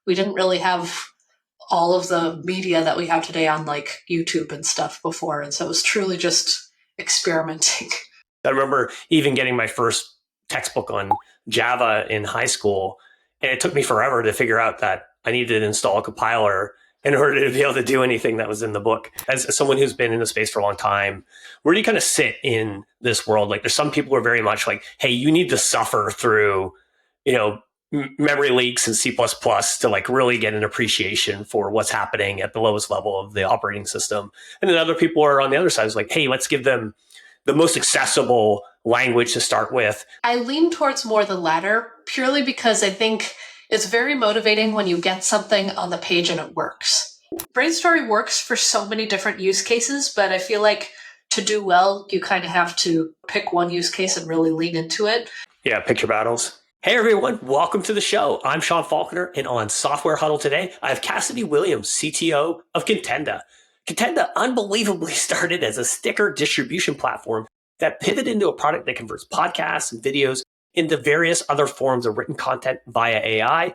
we didn't really have all of the media that we have today on like YouTube and stuff before. And so it was truly just experimenting. I remember even getting my first textbook on Java in high school, and it took me forever to figure out that I needed to install a compiler in order to be able to do anything that was in the book. As someone who's been in the space for a long time, where do you kind of sit in this world? Like, there's some people who are very much like, hey, you need to suffer through, memory leaks and C++ to like really get an appreciation for what's happening at the lowest level of the operating system. And then other people are on the other side, is like, hey, let's give them the most accessible language to start with. I lean towards more the latter, purely because I think it's very motivating when you get something on the page and it works. Brainstory works for so many different use cases, but I feel like to do well, you kind of have to pick one use case and really lean into it. Yeah, pick your battles. Hey everyone, welcome to the show. I'm Sean Faulkner, and on Software Huddle today, I have Cassidy Williams, CTO of Contenda. Contenda unbelievably started as a sticker distribution platform that pivoted into a product that converts podcasts and videos into various other forms of written content via AI.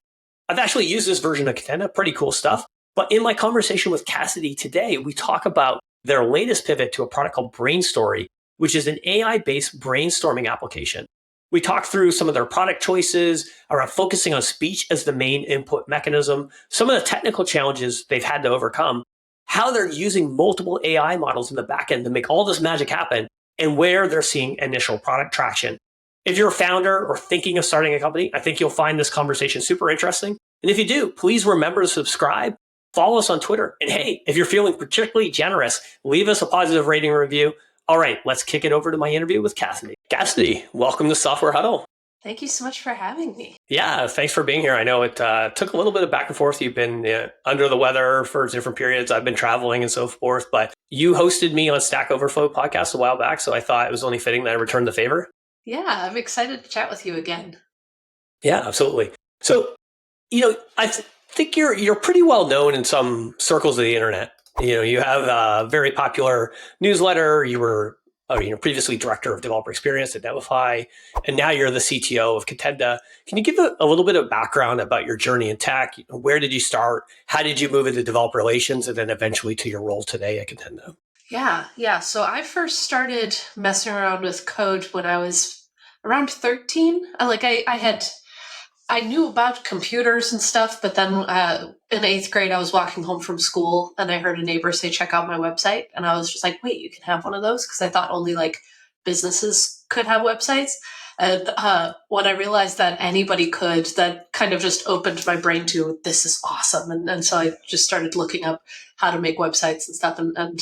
I've actually used this version of Contenda, pretty cool stuff. But in my conversation with Cassidy today, we talk about their latest pivot to a product called Brainstory, which is an AI-based brainstorming application. We talk through some of their product choices around focusing on speech as the main input mechanism, some of the technical challenges they've had to overcome, how they're using multiple AI models in the backend to make all this magic happen, and where they're seeing initial product traction. If you're a founder or thinking of starting a company, I think you'll find this conversation super interesting. And if you do, please remember to subscribe, follow us on Twitter, and hey, if you're feeling particularly generous, leave us a positive rating and review. All right, let's kick it over to my interview with Cassidy. Cassidy, welcome to Software Huddle. Thank you so much for having me. Yeah, thanks for being here. I know it took a little bit of back and forth. You've been under the weather for different periods. I've been traveling and so forth, but you hosted me on Stack Overflow podcast a while back, so I thought it was only fitting that I returned the favor. Yeah, I'm excited to chat with you again. Yeah, absolutely. So, I think you're pretty well known in some circles of the internet. You have a very popular newsletter. You were previously director of developer experience at Netlify, and now you're the CTO of Contenda. Can you give a little bit of background about your journey in tech? Where did you start? How did you move into developer relations, and then eventually to your role today at Contenda? Yeah. So I first started messing around with code when I was around 13. I knew about computers and stuff, but then in 8th grade, I was walking home from school and I heard a neighbor say, check out my website. And I was just like, wait, you can have one of those? Because I thought only like businesses could have websites. And when I realized that anybody could, that kind of just opened my brain to, this is awesome. And so I just started looking up how to make websites and stuff. And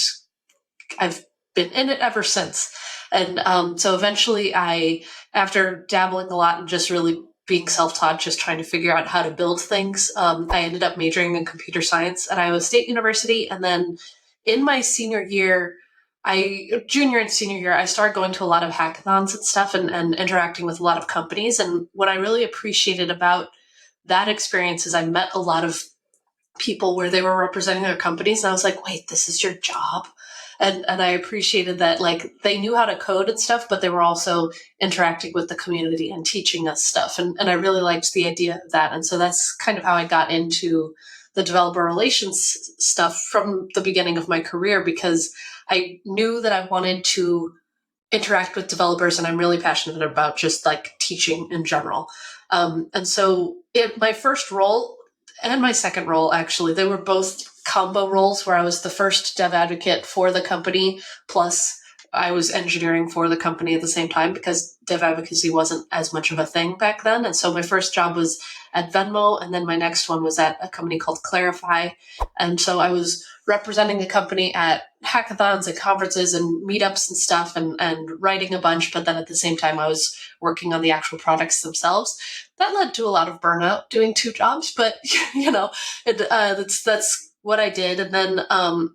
I've been in it ever since. And so eventually after dabbling a lot and just really being self-taught, just trying to figure out how to build things, I ended up majoring in computer science at Iowa State University. And then in my junior and senior year, I started going to a lot of hackathons and stuff and interacting with a lot of companies. And what I really appreciated about that experience is I met a lot of people where they were representing their companies. And I was like, wait, this is your job? And I appreciated that, like, they knew how to code and stuff, but they were also interacting with the community and teaching us stuff. And I really liked the idea of that. And so that's kind of how I got into the developer relations stuff from the beginning of my career, because I knew that I wanted to interact with developers, and I'm really passionate about just like teaching in general. And so my first role and my second role, actually, they were both combo roles where I was the first dev advocate for the company, plus I was engineering for the company at the same time, because dev advocacy wasn't as much of a thing back then. And so my first job was at Venmo, and then my next one was at a company called Clarify. And so I was representing the company at hackathons and conferences and meetups and stuff, and writing a bunch. But then at the same time, I was working on the actual products themselves. That led to a lot of burnout doing two jobs, but that's what I did. And then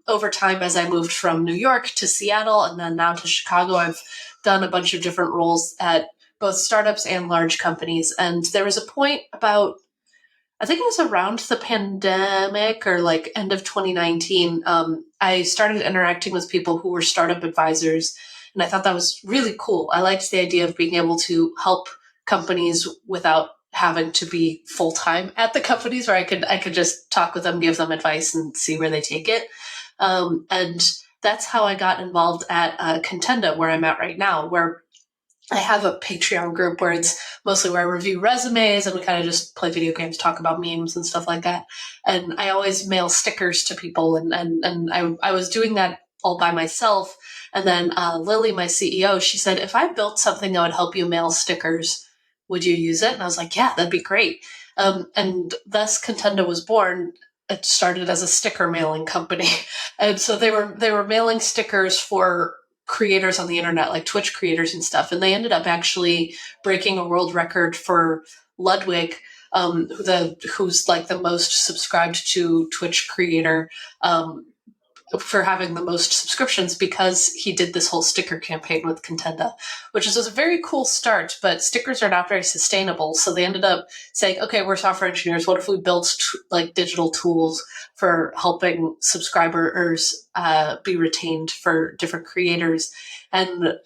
over time, as I moved from New York to Seattle and then now to Chicago, I've done a bunch of different roles at both startups and large companies. And there was a point about, I think it was around the pandemic or like end of 2019, I started interacting with people who were startup advisors. And I thought that was really cool. I liked the idea of being able to help companies without having to be full-time at the companies where I could just talk with them, give them advice, and see where they take it. And that's how I got involved at Contenda, where I'm at right now, where I have a Patreon group where it's mostly where I review resumes and we kind of just play video games, talk about memes and stuff like that. And I always mail stickers to people, and I was doing that all by myself. And then Lily, my CEO, she said, if I built something that would help you mail stickers, would you use it? And I was like, yeah, that'd be great. And thus Contenda was born. It started as a sticker mailing company. And so they were mailing stickers for creators on the internet, like Twitch creators and stuff. And they ended up actually breaking a world record for Ludwig, who's like the most subscribed to Twitch creator, for having the most subscriptions, because he did this whole sticker campaign with Contenda, which was a very cool start, but stickers are not very sustainable. So they ended up saying, okay, we're software engineers. What if we built like digital tools for helping subscribers be retained for different creators? And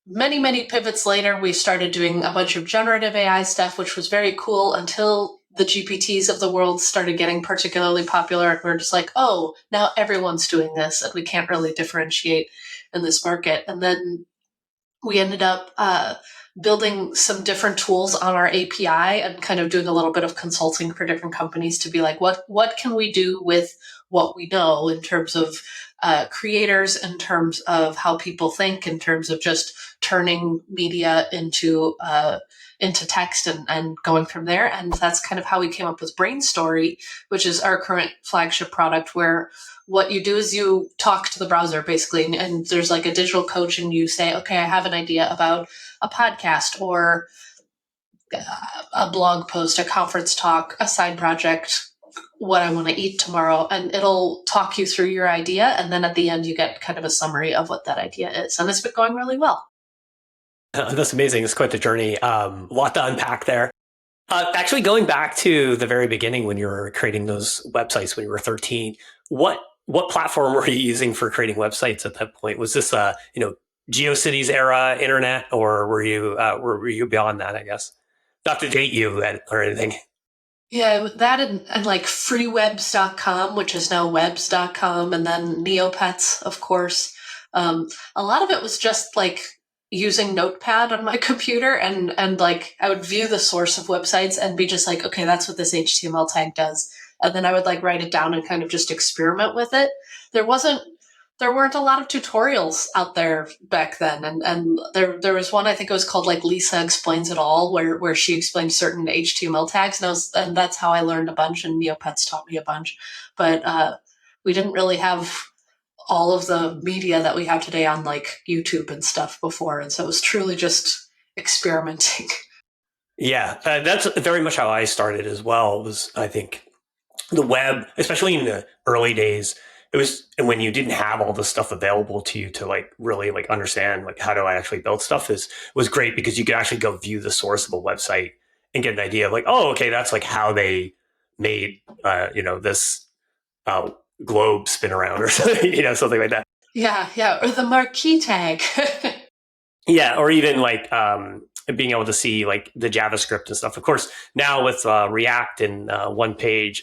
many, many pivots later, we started doing a bunch of generative AI stuff, which was very cool until the GPTs of the world started getting particularly popular. And we're just like, oh, now everyone's doing this, and we can't really differentiate in this market. And then we ended up building some different tools on our API and kind of doing a little bit of consulting for different companies to be like, what can we do with what we know in terms of creators, in terms of how people think, in terms of just turning media into text and going from there. And that's kind of how we came up with Brainstory, which is our current flagship product, where what you do is you talk to the browser basically, and there's like a digital coach, and you say, okay, I have an idea about a podcast or a blog post, a conference talk, a side project, what I want to eat tomorrow, and it'll talk you through your idea. And then at the end, you get kind of a summary of what that idea is. And it's been going really well. That's amazing. It's quite the journey. A lot to unpack there. Actually, going back to the very beginning when you were creating those websites when you were 13, what platform were you using for creating websites at that point? Was this GeoCities era internet, or were you beyond that? I guess not to date you or anything. Yeah, that and like freewebs.com, which is now webs.com, and then Neopets, of course. A lot of it was just like using Notepad on my computer, and like I would view the source of websites and be just like, okay, that's what this HTML tag does. And then I would like write it down and kind of just experiment with it. There weren't a lot of tutorials out there back then. And there was one, I think it was called like Lisa Explains It All, where she explained certain HTML tags. And that's how I learned a bunch, and Neopets taught me a bunch. But we didn't really have all of the media that we have today on like YouTube and stuff before. And so it was truly just experimenting. Yeah, that's very much how I started as well. Was, I think, the web, especially in the early days, it was when you didn't have all the stuff available to you to like really like understand like how do I actually build stuff, was great because you could actually go view the source of a website and get an idea of like, oh, okay, that's like how they made this globe spin around or something, something like that. Yeah, or the marquee tag. Yeah, or even like being able to see like the JavaScript and stuff. Of course, now with React and one page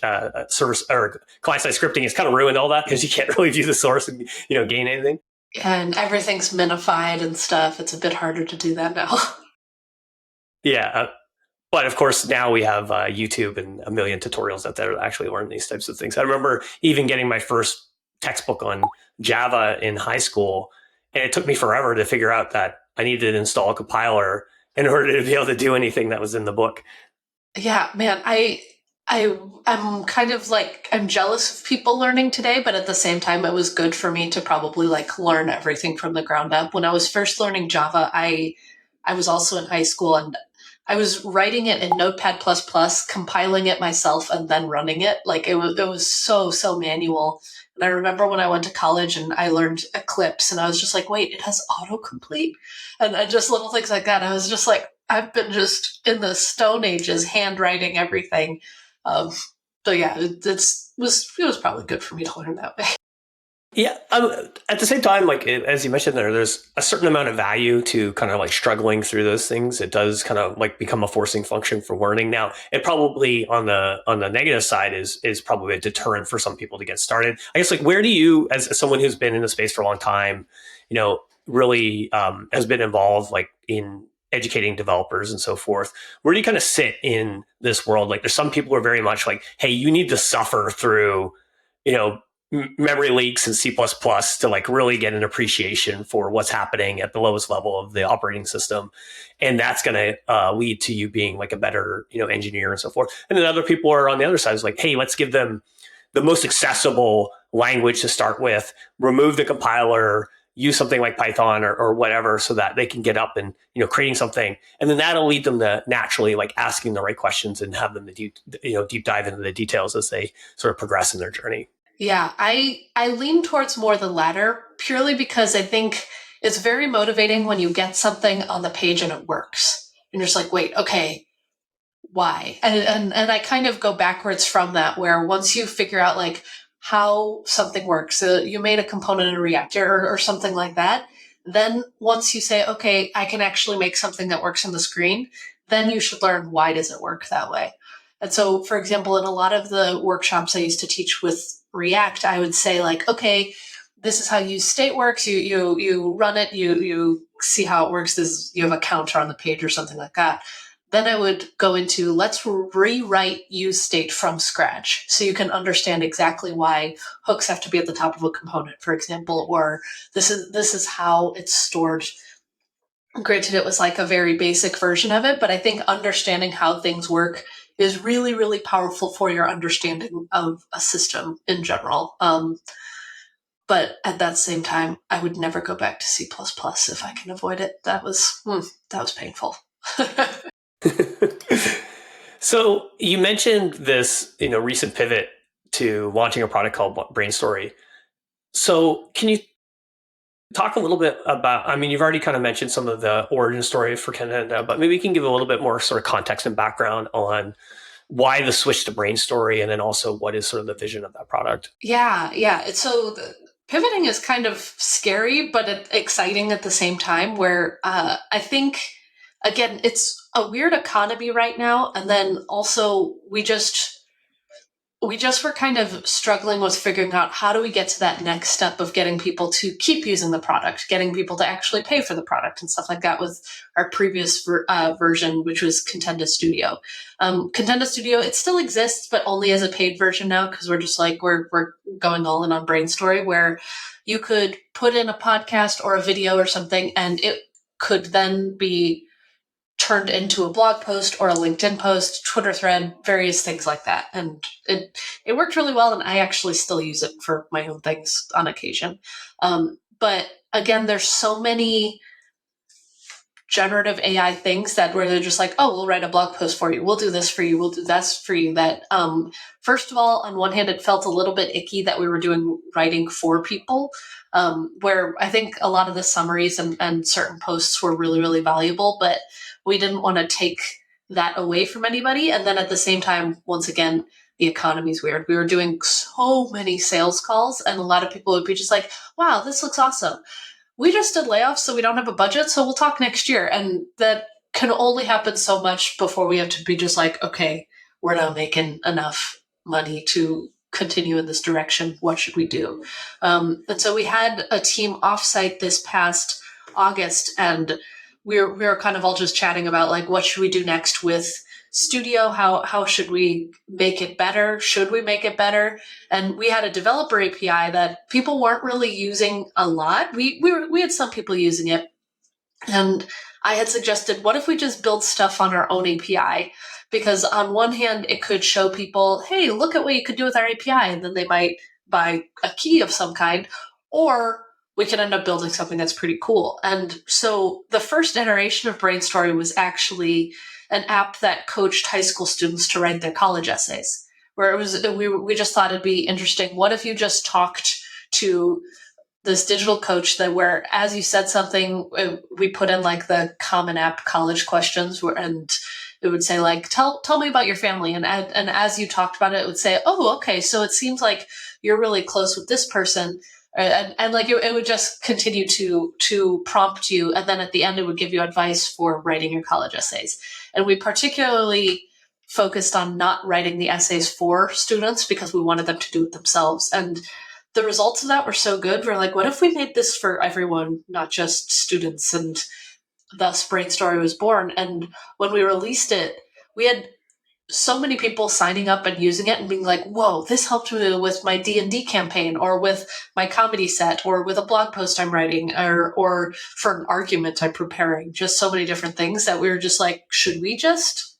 service or client-side scripting, it's kind of ruined all that because you can't really view the source and gain anything. And everything's minified and stuff. It's a bit harder to do that now. Yeah, but of course now we have YouTube and a million tutorials out there that actually learn these types of things. I remember even getting my first textbook on Java in high school, and it took me forever to figure out that I needed to install a compiler in order to be able to do anything that was in the book. Yeah, man, I'm kind of like, I'm jealous of people learning today, but at the same time, it was good for me to probably like learn everything from the ground up. When I was first learning Java, I was also in high school, and I was writing it in Notepad++, compiling it myself, and then running it. Like it was so manual. And I remember when I went to college and I learned Eclipse, and I was just like, wait, it has autocomplete? And just little things like that. I was just like, I've been just in the Stone Ages handwriting everything. So yeah, it was probably good for me to learn that way. Yeah. At the same time, like as you mentioned there's a certain amount of value to kind of like struggling through those things. It does kind of like become a forcing function for learning. Now, it probably on the negative side is probably a deterrent for some people to get started. I guess like where do you, as someone who's been in the space for a long time, really has been involved like in educating developers and so forth. Where do you kind of sit in this world? Like, there's some people who are very much like, hey, you need to suffer through, you know, memory leaks in C++ to like really get an appreciation for what's happening at the lowest level of the operating system. And that's going to lead to you being like a better, engineer and so forth. And then other people are on the other side is like, hey, let's give them the most accessible language to start with, remove the compiler, use something like Python or whatever so that they can get up and, creating something. And then that'll lead them to naturally like asking the right questions and have them to deep dive into the details as they sort of progress in their journey. Yeah, I lean towards more the latter purely because I think it's very motivating when you get something on the page and it works. And you're just like, wait, okay, why? And I kind of go backwards from that, where once you figure out like how something works, you made a component in React or something like that, then once you say, okay, I can actually make something that works on the screen, then you should learn why does it work that way. And so, for example, in a lot of the workshops I used to teach with React, I would say like, okay, this is how use state works. You run it, you see how it works. You have a counter on the page or something like that. Then I would go into let's rewrite use state from scratch so you can understand exactly why hooks have to be at the top of a component, for example, or this is how it's stored. Granted, it was like a very basic version of it, but I think understanding how things work is really, really powerful for your understanding of a system in general. But at that same time, I would never go back to C++ if I can avoid it. That was painful. So you mentioned this, recent pivot to launching a product called Brainstory. So can you talk a little bit about, I mean, you've already kind of mentioned some of the origin story for Contenda, but maybe you can give a little bit more sort of context and background on why the switch to Brainstory, and then also what is sort of the vision of that product. Yeah. So pivoting is kind of scary, but exciting at the same time. Where I think, again, it's a weird economy right now, and then also we just were kind of struggling with figuring out how do we get to that next step of getting people to keep using the product, getting people to actually pay for the product and stuff like that with our previous version, which was Contenda Studio. Contenda Studio, it still exists, but only as a paid version now because we're just like, we're going all in on Brainstory, where you could put in a podcast or a video or something and it could then be turned into a blog post or a LinkedIn post, Twitter thread, various things like that. And it worked really well, and I actually still use it for my own things on occasion. But again, there's so many generative AI things that where they're just like, oh, we'll write a blog post for you. We'll do this for you. We'll do that for you. That first of all, on one hand, it felt a little bit icky that we were doing writing for people, where I think a lot of the summaries and certain posts were really, really valuable, but we didn't want to take that away from anybody. And then at the same time, once again, the economy's weird. We were doing so many sales calls, and a lot of people would be just like, wow, this looks awesome. We just did layoffs, so we don't have a budget, so we'll talk next year. And that can only happen so much before we have to be just like, okay, we're not making enough money to continue in this direction. What should we do? And so we had a team offsite this past August, and we were kind of all just chatting about like, what should we do next with Studio? How should we make it better? Should we make it better? And we had a developer API that people weren't really using a lot. We had some people using it, and I had suggested, what if we just build stuff on our own API? Because on one hand, it could show people, hey, look at what you could do with our API, and then they might buy a key of some kind, or we can end up building something that's pretty cool. And so the first iteration of Brainstory was actually an app that coached high school students to write their college essays, where it was we just thought it'd be interesting. What if you just talked to this digital coach that where, as you said something, we put in like the Common App college questions, and it would say like, tell me about your family. And as you talked about it, it would say, oh, okay, so it seems like you're really close with this person. And like it would just continue to prompt you, and then at the end it would give you advice for writing your college essays. And we particularly focused on not writing the essays for students because we wanted them to do it themselves. And the results of that were so good. We're like, what if we made this for everyone, not just students? And thus Brainstory was born. And when we released it, we had so many people signing up and using it and being like, whoa, this helped me with my D&D campaign, or with my comedy set, or with a blog post I'm writing, or for an argument I'm preparing. Just so many different things that we were just like, should we just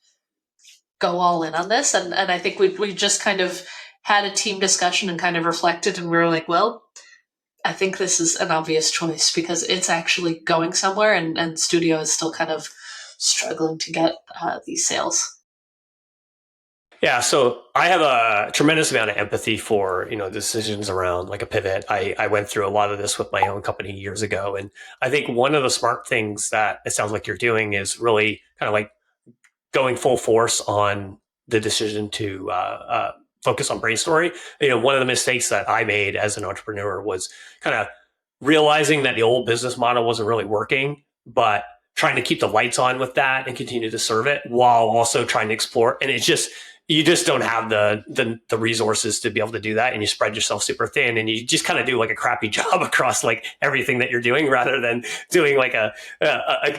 go all in on this? And I think we just kind of had a team discussion and kind of reflected, and we were like, well, I think this is an obvious choice because it's actually going somewhere, and studio is still kind of struggling to get these sales. Yeah, so I have a tremendous amount of empathy for, decisions around like a pivot. I went through a lot of this with my own company years ago. And I think one of the smart things that it sounds like you're doing is really kind of like going full force on the decision to focus on Brainstory. One of the mistakes that I made as an entrepreneur was kind of realizing that the old business model wasn't really working, but trying to keep the lights on with that and continue to serve it while also trying to explore. And you just don't have the resources to be able to do that, and you spread yourself super thin, and you just kind of do like a crappy job across like everything that you're doing, rather than doing like a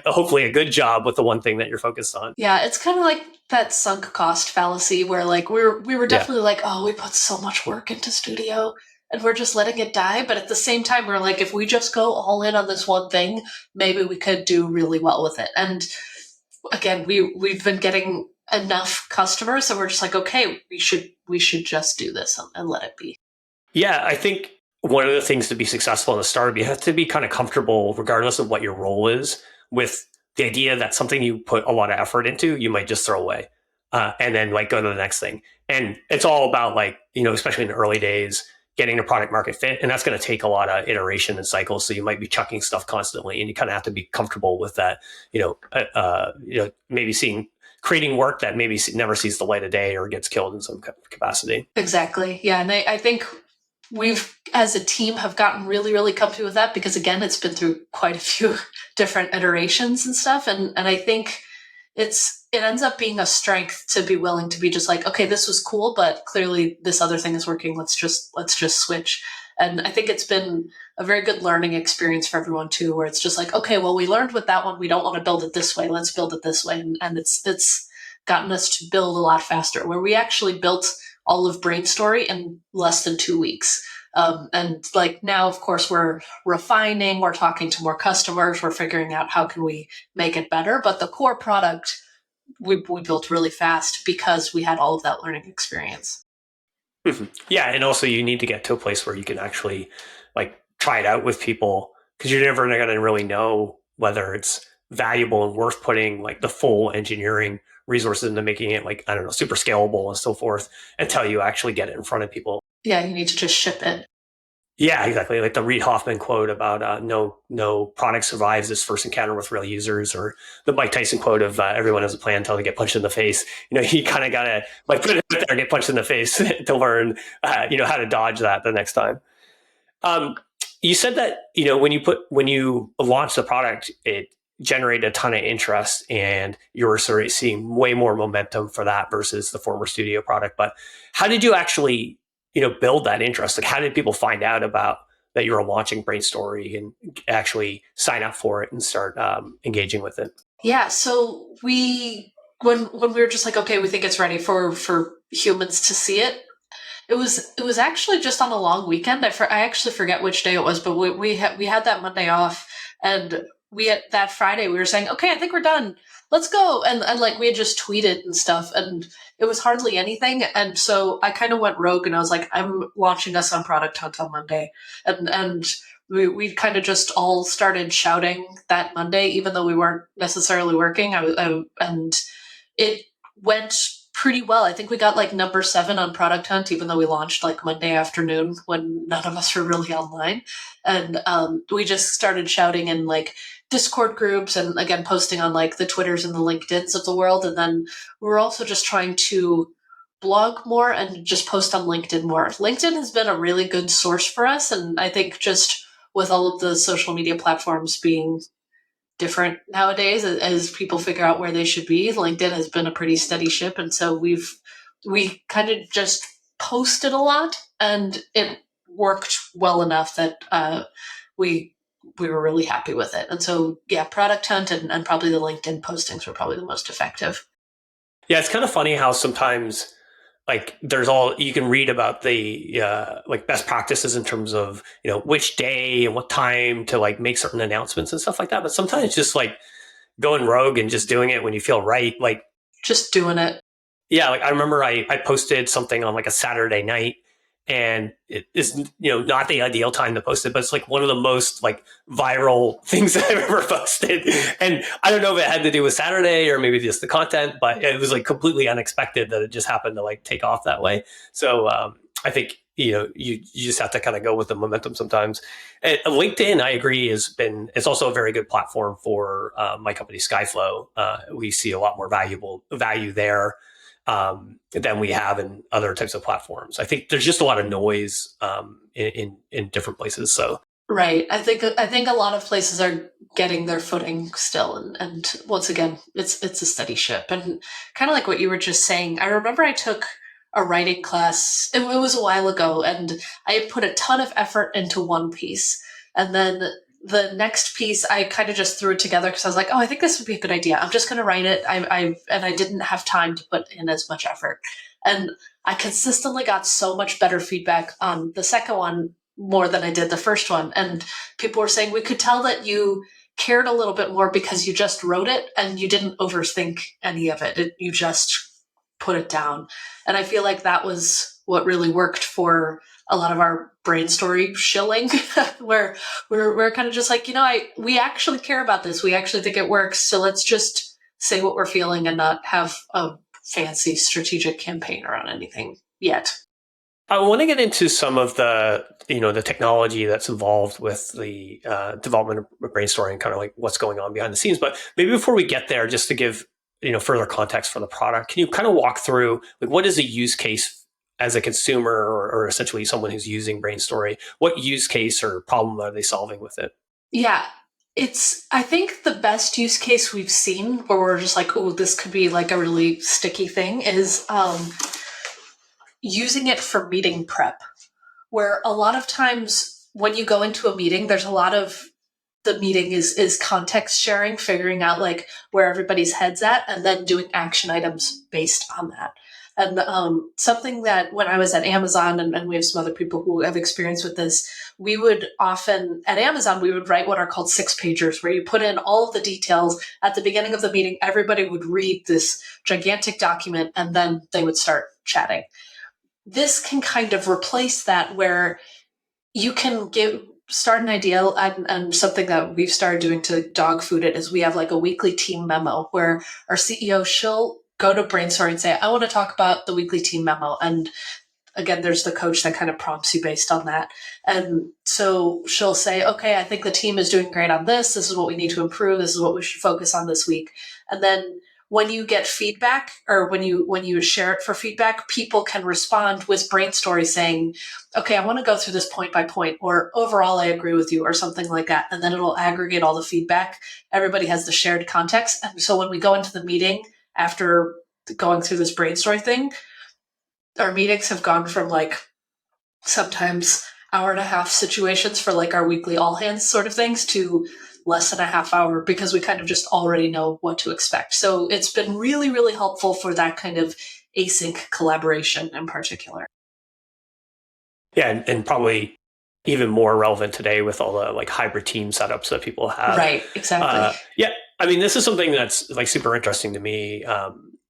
hopefully a good job with the one thing that you're focused on. Yeah, it's kind of like that sunk cost fallacy where like we were definitely like, oh, we put so much work into studio and we're just letting it die. But at the same time, we're like, if we just go all in on this one thing, maybe we could do really well with it. And again, we've been getting enough customers, so we're just like, okay, we should just do this and let it be. Yeah, I think one of the things to be successful in a startup, you have to be kind of comfortable, regardless of what your role is, with the idea that something you put a lot of effort into, you might just throw away, and then like go to the next thing. And it's all about like, especially in the early days, getting a product market fit, and that's going to take a lot of iteration and cycles. So you might be chucking stuff constantly, and you kind of have to be comfortable with that. Maybe creating work that maybe never sees the light of day or gets killed in some capacity. Exactly. Yeah. And I think we've, as a team, have gotten really, really comfy with that because, again, it's been through quite a few different iterations and stuff. And I think it ends up being a strength to be willing to be just like, okay, this was cool, but clearly this other thing is working. Let's just switch. And I think it's been a very good learning experience for everyone too, where it's just like, okay, well, we learned with that one. We don't want to build it this way. Let's build it this way. And it's gotten us to build a lot faster, where we actually built all of Brainstory in less than 2 weeks. And like now, of course, we're refining, we're talking to more customers, we're figuring out how can we make it better. But the core product we built really fast because we had all of that learning experience. Mm-hmm. Yeah, and also you need to get to a place where you can actually like try it out with people, because you're never going to really know whether it's valuable and worth putting like the full engineering resources into making it like, I don't know, super scalable and so forth until you actually get it in front of people. Yeah, you need to just ship it. Yeah, exactly. Like the Reid Hoffman quote about no product survives its first encounter with real users, or the Mike Tyson quote of everyone has a plan until they get punched in the face. You kind of got to like put it out there and get punched in the face to learn, how to dodge that the next time. You said that, when you launched the product, it generated a ton of interest and you were sort of seeing way more momentum for that versus the former studio product. But how did you actually build that interest? Like, how did people find out about that you were launching Brainstory and actually sign up for it and start engaging with it? Yeah, so when we were just like, okay, we think it's ready for humans to see it. It was actually just on a long weekend. I actually forget which day it was, but we had that Monday off, and that Friday we were saying, okay, I think we're done. Let's go. And like we had just tweeted and stuff, and it was hardly anything. And so I kind of went rogue and I was like, I'm launching us on Product Hunt on Monday. And we kind of just all started shouting that Monday, even though we weren't necessarily working. And it went pretty well. I think we got like number 7 on Product Hunt, even though we launched like Monday afternoon when none of us were really online. And we just started shouting in like Discord groups and again posting on like the Twitters and the LinkedIns of the world. And then we were also just trying to blog more and just post on LinkedIn more. LinkedIn has been a really good source for us. And I think just with all of the social media platforms being different nowadays as people figure out where they should be, LinkedIn has been a pretty steady ship. And so we kind of just posted a lot, and it worked well enough that we were really happy with it. And so, yeah, Product Hunt and probably the LinkedIn postings were probably the most effective. Yeah, it's kind of funny how sometimes like there's all you can read about the like best practices in terms of which day and what time to like make certain announcements and stuff like that. But sometimes just like going rogue and just doing it when you feel right, like just doing it. Yeah, like I remember I posted something on like a Saturday night, and it is not the ideal time to post it, but it's like one of the most like viral things I've ever posted. And I don't know if it had to do with Saturday or maybe just the content, but it was like completely unexpected that it just happened to like take off that way. So I think you just have to kind of go with the momentum sometimes. And LinkedIn, I agree, it's also a very good platform for my company Skyflow. We see a lot more value there than we have in other types of platforms. I think there's just a lot of noise in different places. So right, I think a lot of places are getting their footing still, and once again, it's a steady ship. And kind of like what you were just saying, I remember I took a writing class. It was a while ago, and I had put a ton of effort into one piece, and then the next piece I kind of just threw it together because I was like, oh, I think this would be a good idea. I'm just going to write it. I didn't have time to put in as much effort, and I consistently got so much better feedback on the second one more than I did the first one. And people were saying we could tell that you cared a little bit more because you just wrote it and you didn't overthink any of it. You just put it down. And I feel like that was what really worked for a lot of our Brainstory shilling, where we're kind of just like, we actually care about this. We actually think it works. So let's just say what we're feeling and not have a fancy strategic campaign around anything yet. I want to get into some of the the technology that's involved with the development of Brainstory and kind of like what's going on behind the scenes. But maybe before we get there, just to give further context for the product, can you kind of walk through like what is a use case as a consumer or essentially someone who's using Brainstory? What use case or problem are they solving with it? Yeah, I think the best use case we've seen where we're just like, oh, this could be like a really sticky thing is using it for meeting prep, where a lot of times when you go into a meeting, there's a lot of the meeting is context sharing, figuring out like where everybody's head's at, and then doing action items based on that. And something that when I was at Amazon, and we have some other people who have experience with this, we would often, at Amazon, we would write what are called 6-pagers, where you put in all of the details at the beginning of the meeting. Everybody would read this gigantic document, and then they would start chatting. This can kind of replace that, where you can start an idea, and something that we've started doing to dog food it is we have like a weekly team memo where our CEO, she'll go to Brainstory and say, I want to talk about the weekly team memo. And again, there's the coach that kind of prompts you based on that. And so she'll say, okay, I think the team is doing great on this. This is what we need to improve. This is what we should focus on this week. And then when you get feedback, or when you share it for feedback, people can respond with Brainstory saying, okay, I want to go through this point by point, or overall, I agree with you, or something like that. And then it'll aggregate all the feedback. Everybody has the shared context. And so when we go into the meeting after going through this Brainstory thing, our meetings have gone from like sometimes hour and a half situations for like our weekly all hands sort of things to less than a half hour, because we kind of just already know what to expect. So it's been really, really helpful for that kind of async collaboration in particular. Yeah, and probably even more relevant today with all the like hybrid team setups that people have. Right, exactly. Yeah, I mean, this is something that's like super interesting to me.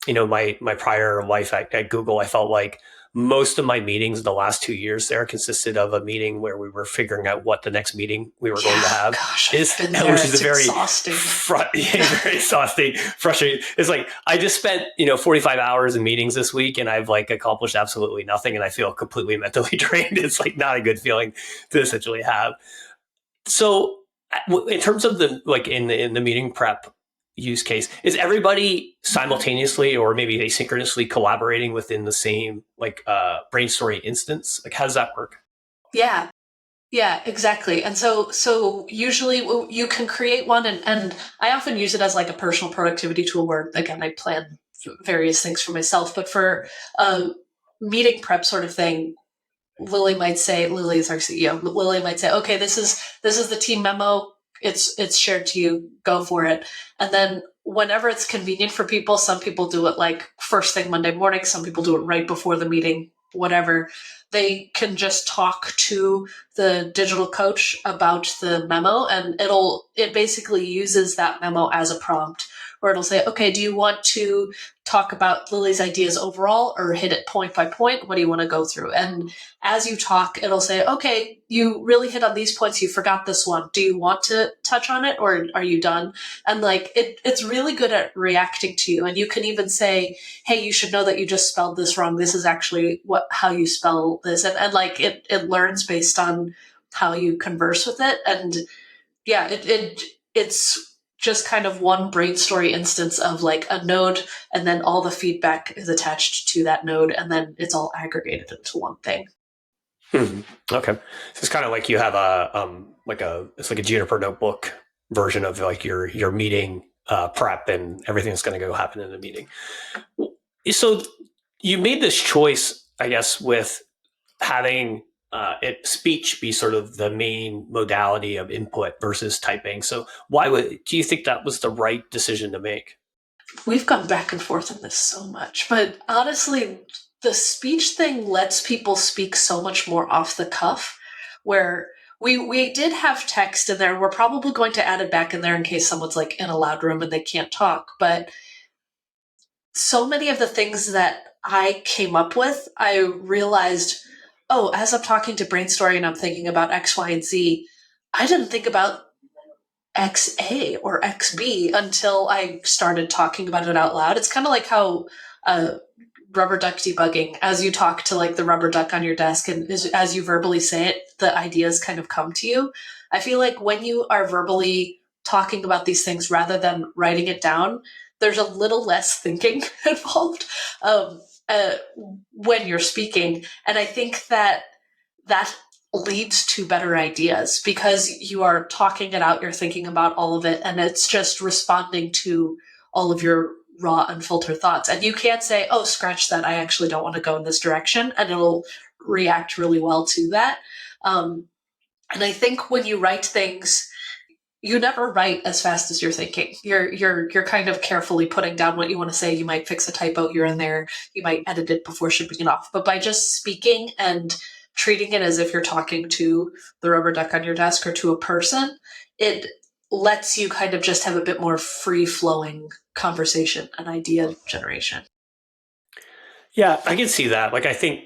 My prior life at Google, I felt like most of my meetings in the last 2 years there consisted of a meeting where we were figuring out what the next meeting we were going to have. Gosh, which is very exhausting. Very exhausting, frustrating. It's like I just spent 45 hours in meetings this week, and I've like accomplished absolutely nothing, and I feel completely mentally drained. It's like not a good feeling to essentially have. So in terms of the like in the meeting prep, use case. Is everybody simultaneously or maybe asynchronously collaborating within the same Brainstory instance? Like, how does that work? Yeah. Yeah, exactly. And so usually you can create one, and I often use it as like a personal productivity tool where, again, I plan various things for myself. But for a meeting prep sort of thing, Lily is our CEO. Lily might say, okay, this is the team memo. It's shared to you. Go for it. And then whenever it's convenient for people, some people do it like first thing Monday morning. Some people do it right before the meeting, whatever. They can just talk to the digital coach about the memo, and it basically uses that memo as a prompt where it'll say, okay, do you want to talk about Lily's ideas overall or hit it point by point? What do you want to go through? And as you talk, it'll say, okay, you really hit on these points. You forgot this one. Do you want to touch on it, or are you done? And like, it's really good at reacting to you. And you can even say, hey, you should know that you just spelled this wrong. This is actually how you spell this. And like, it learns based on how you converse with it. And yeah, it's just kind of one Brainstory instance of like a node, and then all the feedback is attached to that node, and then it's all aggregated into one thing. Okay, so it's kind of like you have it's like a Juniper notebook version of like your meeting prep and everything that's going to go happen in the meeting. So you made this choice, I guess, with having speech be sort of the main modality of input versus typing. So do you think that was the right decision to make? We've gone back and forth on this so much, but honestly, the speech thing lets people speak so much more off the cuff, where we did have text in there. We're probably going to add it back in there in case someone's like in a loud room and they can't talk. But so many of the things that I came up with, I realized, oh, as I'm talking to Brainstory and I'm thinking about X, Y, and Z, I didn't think about XA or XB until I started talking about it out loud. It's kind of like how rubber duck debugging, as you talk to like the rubber duck on your desk and as you verbally say it, the ideas kind of come to you. I feel like when you are verbally talking about these things rather than writing it down, there's a little less thinking involved uh, when you're speaking. And I think that leads to better ideas because you are talking it out, you're thinking about all of it, and it's just responding to all of your raw, unfiltered thoughts. And you can't say, oh, scratch that, I actually don't want to go in this direction, and it'll react really well to that. And I think when you write things, you never write as fast as you're thinking. You're kind of carefully putting down what you want to say. You might fix a typo here and there. You might edit it before shipping it off. But by just speaking and treating it as if you're talking to the rubber duck on your desk or to a person, it lets you kind of just have a bit more free-flowing conversation and idea generation. Yeah, I can see that. Like, I think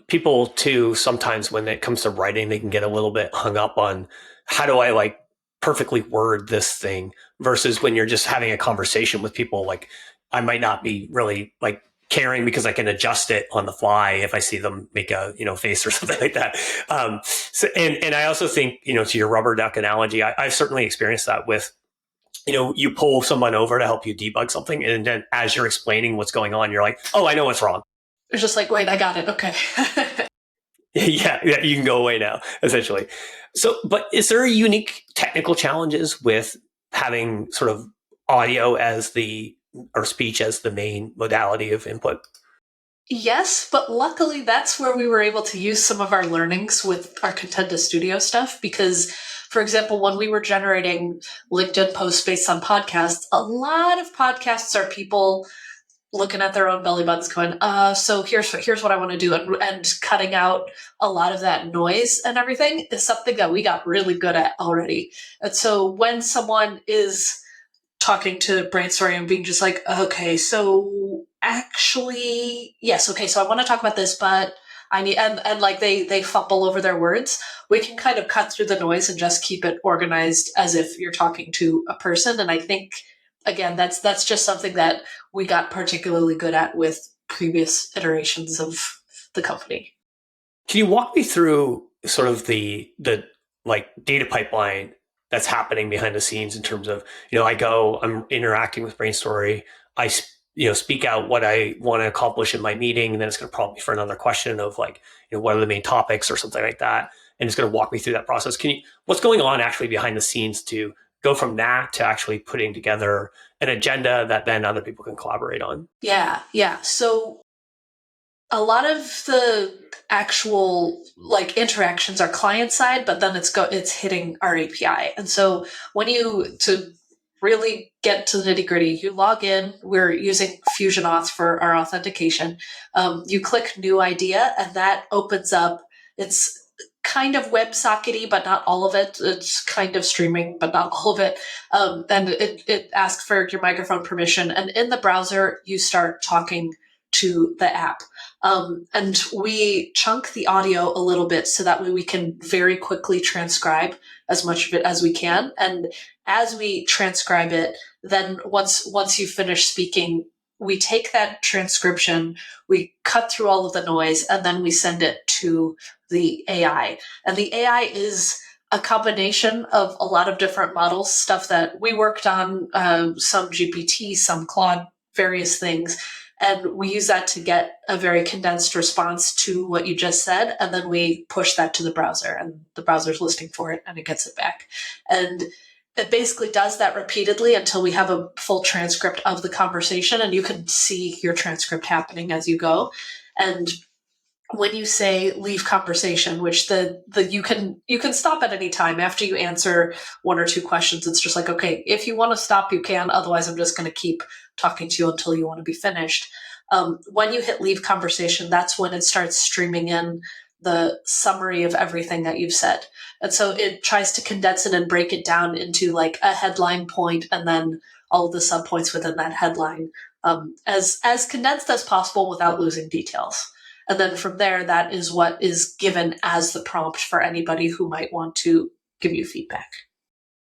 people too, sometimes when it comes to writing, they can get a little bit hung up on how do I like perfectly word this thing versus when you're just having a conversation with people, like I might not be really like caring because I can adjust it on the fly if I see them make a face or something like that. And I also think to your rubber duck analogy, I've certainly experienced that with you pull someone over to help you debug something, and then as you're explaining what's going on, you're like, oh, I know what's wrong. It's just like, wait, I got it. Okay. yeah, you can go away now, essentially. So, but is there unique technical challenges with having sort of audio or speech as the main modality of input? Yes, but luckily that's where we were able to use some of our learnings with our Contenda Studio stuff because, for example, when we were generating LinkedIn posts based on podcasts, a lot of podcasts are people looking at their own belly buttons going, so here's what I want to do, and cutting out a lot of that noise and everything is something that we got really good at already. And so when someone is talking to Brainstory and being just like, okay, so actually, yes, okay, so I want to talk about this, but I need, and like they fumble over their words, we can kind of cut through the noise and just keep it organized as if you're talking to a person. And I think, again, that's just something that we got particularly good at with previous iterations of the company. Can you walk me through sort of the like data pipeline that's happening behind the scenes in terms of, I'm interacting with Brainstory. I, speak out what I want to accomplish in my meeting, and then it's going to prompt me for another question of like, what are the main topics or something like that. And it's going to walk me through that process. What's going on actually behind the scenes to go from that to actually putting together an agenda that then other people can collaborate on? Yeah. So a lot of the actual like interactions are client side, but then it's hitting our API. And so to really get to the nitty gritty, you log in. We're using Fusion Auth for our authentication. You click New Idea, and that opens up. It's kind of WebSockety, but not all of it. It's kind of streaming, but not all of it. And it asks for your microphone permission. And in the browser, you start talking to the app. And we chunk the audio a little bit so that way we can very quickly transcribe as much of it as we can. And as we transcribe it, then once you finish speaking, we take that transcription, we cut through all of the noise, and then we send it to the AI. And the AI is a combination of a lot of different models, stuff that we worked on, some GPT, some Claude, various things. And we use that to get a very condensed response to what you just said. And then we push that to the browser, and the browser's listening for it, and it gets it back. And it basically does that repeatedly until we have a full transcript of the conversation, and you can see your transcript happening as you go. And when you say leave conversation, which you can stop at any time after you answer one or two questions. It's just like, okay, if you want to stop, you can. Otherwise, I'm just going to keep talking to you until you want to be finished. When you hit leave conversation, that's when it starts streaming in the summary of everything that you've said. And so it tries to condense it and break it down into like a headline point, and then all of the subpoints within that headline, as condensed as possible without losing details. And then from there, that is what is given as the prompt for anybody who might want to give you feedback.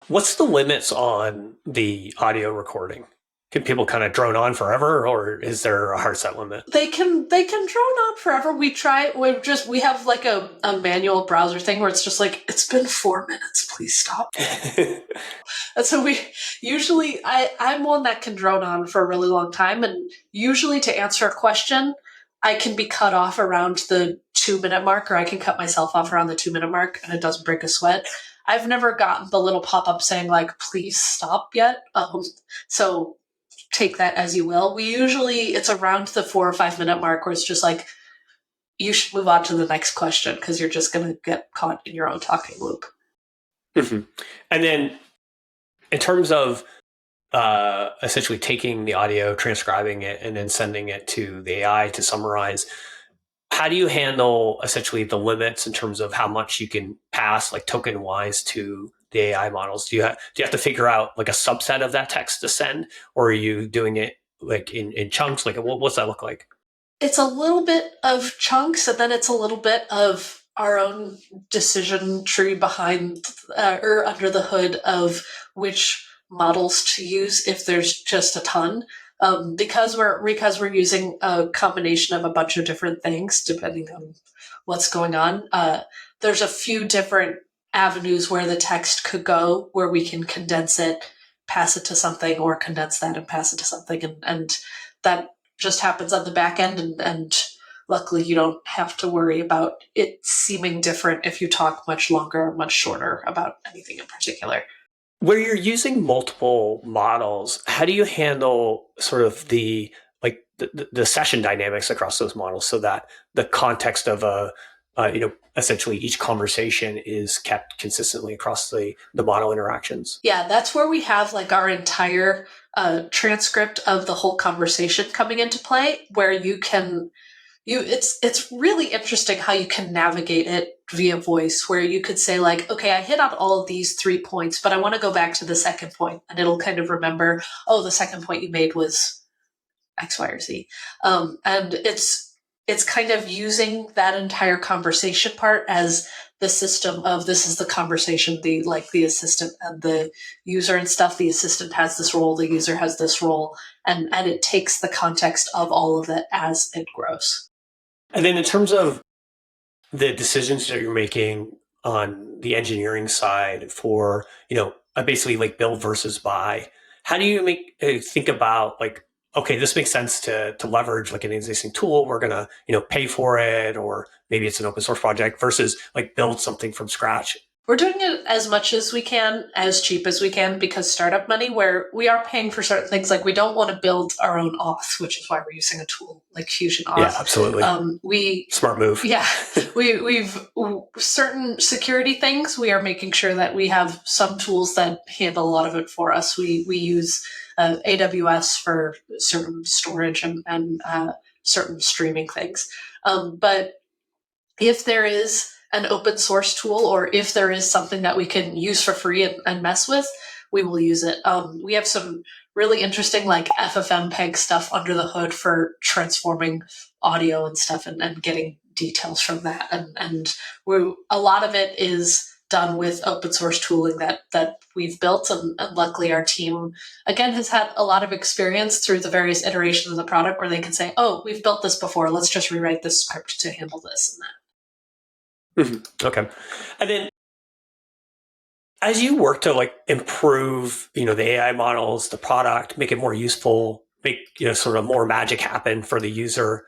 What's the limits on the audio recording? Can people kind of drone on forever, or is there a hard set limit? They can drone on forever. We have like a manual browser thing where it's just like, it's been 4 minutes, please stop. And so I'm one that can drone on for a really long time. And usually to answer a question, I can be cut off around the 2-minute mark, or I can cut myself off around the 2-minute mark, and it doesn't break a sweat. I've never gotten the little pop-up saying like, please stop yet. So take that as you will. It's around the 4 or 5 minute mark where it's just like, you should move on to the next question because you're just going to get caught in your own talking loop. Mm-hmm. And then in terms of essentially taking the audio, transcribing it, and then sending it to the AI to summarize, how do you handle essentially the limits in terms of how much you can pass, like token wise, to the AI models? Do you have to figure out like a subset of that text to send, or are you doing it like in chunks? Like what's that look like? It's a little bit of chunks, and then it's a little bit of our own decision tree behind or under the hood of which models to use if there's just a ton. Because we're using a combination of a bunch of different things depending on what's going on. There's a few different avenues where the text could go, where we can condense it, pass it to something, or condense that and pass it to something, and that just happens on the back end. And luckily, you don't have to worry about it seeming different if you talk much longer or much shorter about anything in particular. Where you're using multiple models, how do you handle sort of the session dynamics across those models so that the context of essentially each conversation is kept consistently across the model interactions? Yeah, that's where we have like our entire transcript of the whole conversation coming into play, where it's really interesting how you can navigate it via voice, where you could say like, okay, I hit on all of these 3 points, but I want to go back to the second point, and it'll kind of remember, oh, the second point you made was X, Y, or Z. And it's kind of using that entire conversation part as the system of, this is the conversation, the assistant and the user and stuff. The assistant has this role, the user has this role, and it takes the context of all of it as it grows. And then in terms of the decisions that you're making on the engineering side for, basically like build versus buy. How do you think about like, okay, this makes sense to leverage like an existing tool. We're going to, pay for it, or maybe it's an open source project versus like build something from scratch. We're doing it as much as we can, as cheap as we can, because startup money, where we are paying for certain things. Like we don't want to build our own auth, which is why we're using a tool like Fusion Auth. Yeah, absolutely. Smart move. Yeah, we've certain security things. We are making sure that we have some tools that handle a lot of it for us. We use AWS for certain storage and certain streaming things. But if there is an open source tool, or if there is something that we can use for free and mess with, we will use it. We have some really interesting like FFmpeg stuff under the hood for transforming audio and stuff and getting details from that. And a lot of it is done with open source tooling that we've built. And luckily our team, again, has had a lot of experience through the various iterations of the product where they can say, oh, we've built this before. Let's just rewrite this script to handle this and that. Mm-hmm. Okay. And then as you work to like improve, the AI models, the product, make it more useful, make, sort of more magic happen for the user,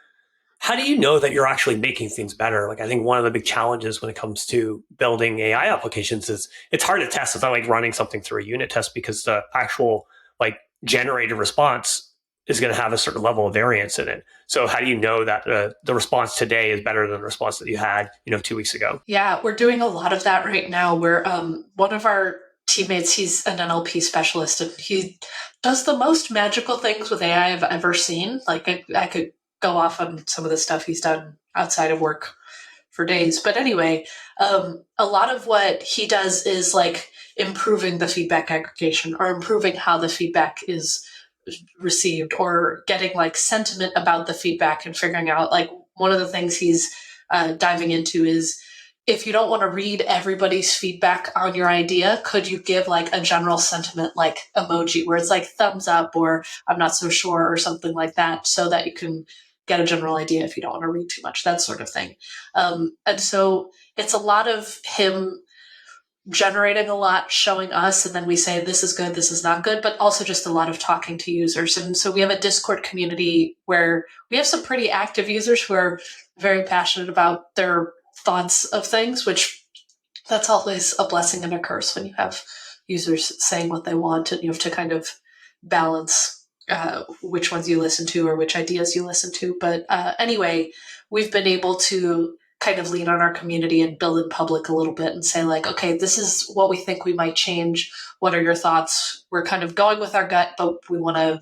how do you know that you're actually making things better? Like, I think one of the big challenges when it comes to building AI applications is it's hard to test. It's not like running something through a unit test, because the actual like generated response is going to have a certain level of variance in it. So how do you know that the response today is better than the response that you had, 2 weeks ago? Yeah, we're doing a lot of that right now. Where one of our teammates, he's an NLP specialist, and he does the most magical things with AI I've ever seen. Like I could go off on some of the stuff he's done outside of work for days. But anyway, a lot of what he does is like improving the feedback aggregation, or improving how the feedback is received, or getting like sentiment about the feedback, and figuring out like one of the things he's diving into is, if you don't want to read everybody's feedback on your idea, could you give like a general sentiment like emoji where it's like thumbs up or I'm not so sure or something like that, so that you can get a general idea if you don't want to read too much, that sort of thing. And so it's a lot of him generating a lot, showing us, and then we say, this is good, this is not good, but also just a lot of talking to users. And so we have a Discord community where we have some pretty active users who are very passionate about their thoughts of things, which that's always a blessing and a curse when you have users saying what they want, and you have to kind of balance which ones you listen to or which ideas you listen to. But anyway, we've been able to kind of lean on our community and build in public a little bit and say like, okay, this is what we think we might change. What are your thoughts? We're kind of going with our gut, but we want to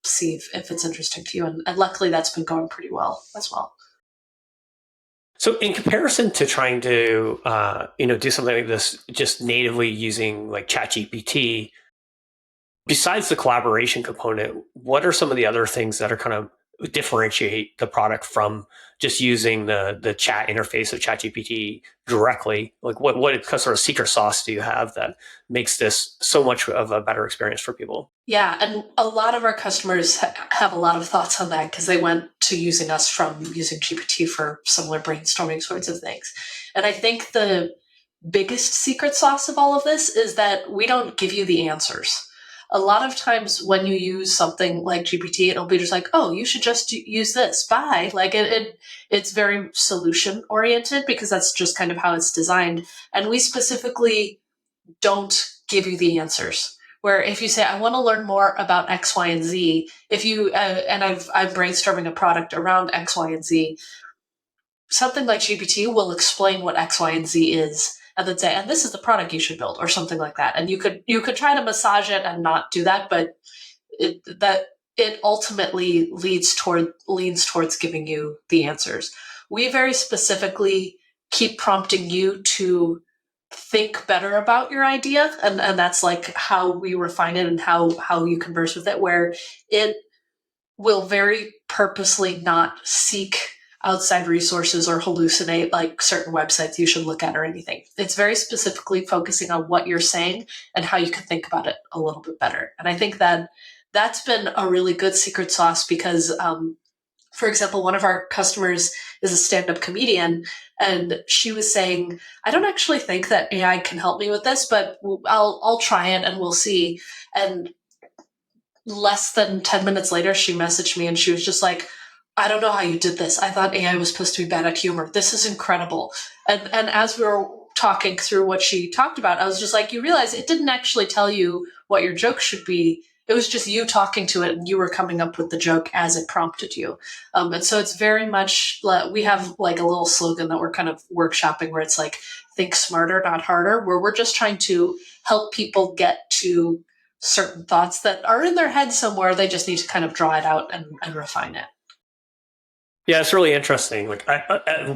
see if it's interesting to you. And luckily that's been going pretty well as well. So in comparison to trying to, do something like this, just natively using like ChatGPT, besides the collaboration component, what are some of the other things that are kind of differentiate the product from just using the chat interface of ChatGPT directly? Like what sort of secret sauce do you have that makes this so much of a better experience for people? Yeah, and a lot of our customers have a lot of thoughts on that, because they went to using us from using GPT for similar brainstorming sorts of things. And I think the biggest secret sauce of all of this is that we don't give you the answers. A lot of times when you use something like GPT, it'll be just like, oh, you should just use this. Bye. Like it's very solution oriented, because that's just kind of how it's designed. And we specifically don't give you the answers. Where if you say, I want to learn more about X, Y, and Z, if you, and I'm brainstorming a product around X, Y, and Z, something like GPT will explain what X, Y, and Z is, and then say, and this is the product you should build, or something like that. And you could try to massage it and not do that, but it ultimately leans towards giving you the answers. We very specifically keep prompting you to think better about your idea, and that's like how we refine it and how you converse with it, where it will very purposely not seek outside resources or hallucinate like certain websites you should look at or anything. It's very specifically focusing on what you're saying and how you can think about it a little bit better. And I think that that's been a really good secret sauce, because for example, one of our customers is a stand-up comedian, and she was saying, I don't actually think that AI can help me with this, but I'll try it and we'll see. And less than 10 minutes later, she messaged me and she was just like, I don't know how you did this. I thought AI was supposed to be bad at humor. This is incredible. And as we were talking through what she talked about, I was just like, you realize it didn't actually tell you what your joke should be. It was just you talking to it and you were coming up with the joke as it prompted you. And so it's very much, we have like a little slogan that we're kind of workshopping where it's like, think smarter, not harder, where we're just trying to help people get to certain thoughts that are in their head somewhere. They just need to kind of draw it out and refine it. Yeah, it's really interesting. Like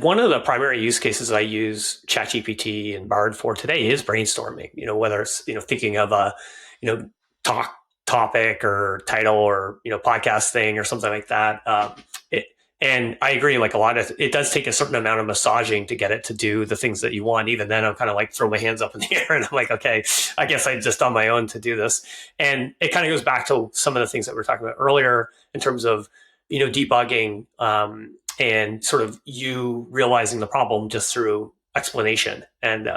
one of the primary use cases I use ChatGPT and Bard for today is brainstorming. Whether it's thinking of a topic or title or podcast thing or something like that. And I agree. Like a lot of it does take a certain amount of massaging to get it to do the things that you want. Even then, I'm kind of like throw my hands up in the air and I'm like, okay, I guess I'm just on my own to do this. And it kind of goes back to some of the things that we were talking about earlier in terms of debugging and sort of you realizing the problem just through explanation. And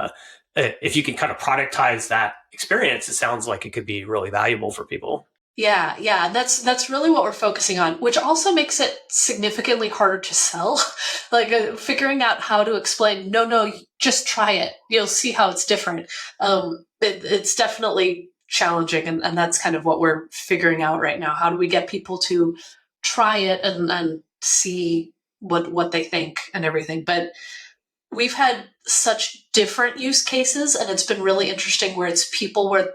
if you can kind of productize that experience, it sounds like it could be really valuable for people. Yeah, that's really what we're focusing on, which also makes it significantly harder to sell. Like figuring out how to explain, no, just try it. You'll see how it's different. It's definitely challenging, and that's kind of what we're figuring out right now. How do we get people to try it and see what they think and everything? But we've had such different use cases, and it's been really interesting where it's people where,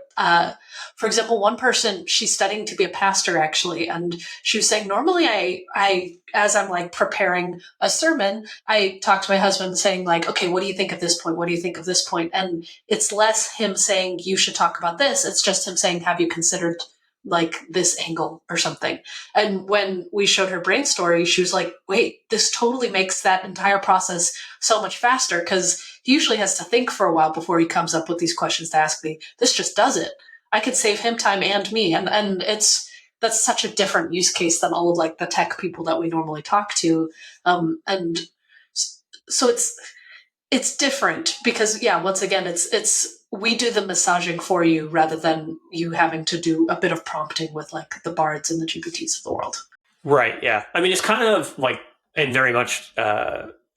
for example, one person, she's studying to be a pastor actually, and she was saying, normally I as I'm like preparing a sermon, I talk to my husband saying like, okay, what do you think of this point? What do you think of this point? And it's less him saying, you should talk about this. It's just him saying, have you considered like this angle or something? And when we showed her Brainstory, she was like, wait, this totally makes that entire process so much faster, because he usually has to think for a while before he comes up with these questions to ask me. This just does it. I could save him time and me. And that's such a different use case than all of like the tech people that we normally talk to. And so it's different because, yeah, once again, it's we do the massaging for you rather than you having to do a bit of prompting with like the Bards and the GPTs of the world. Right. Yeah. I mean, it's kind of like, and very much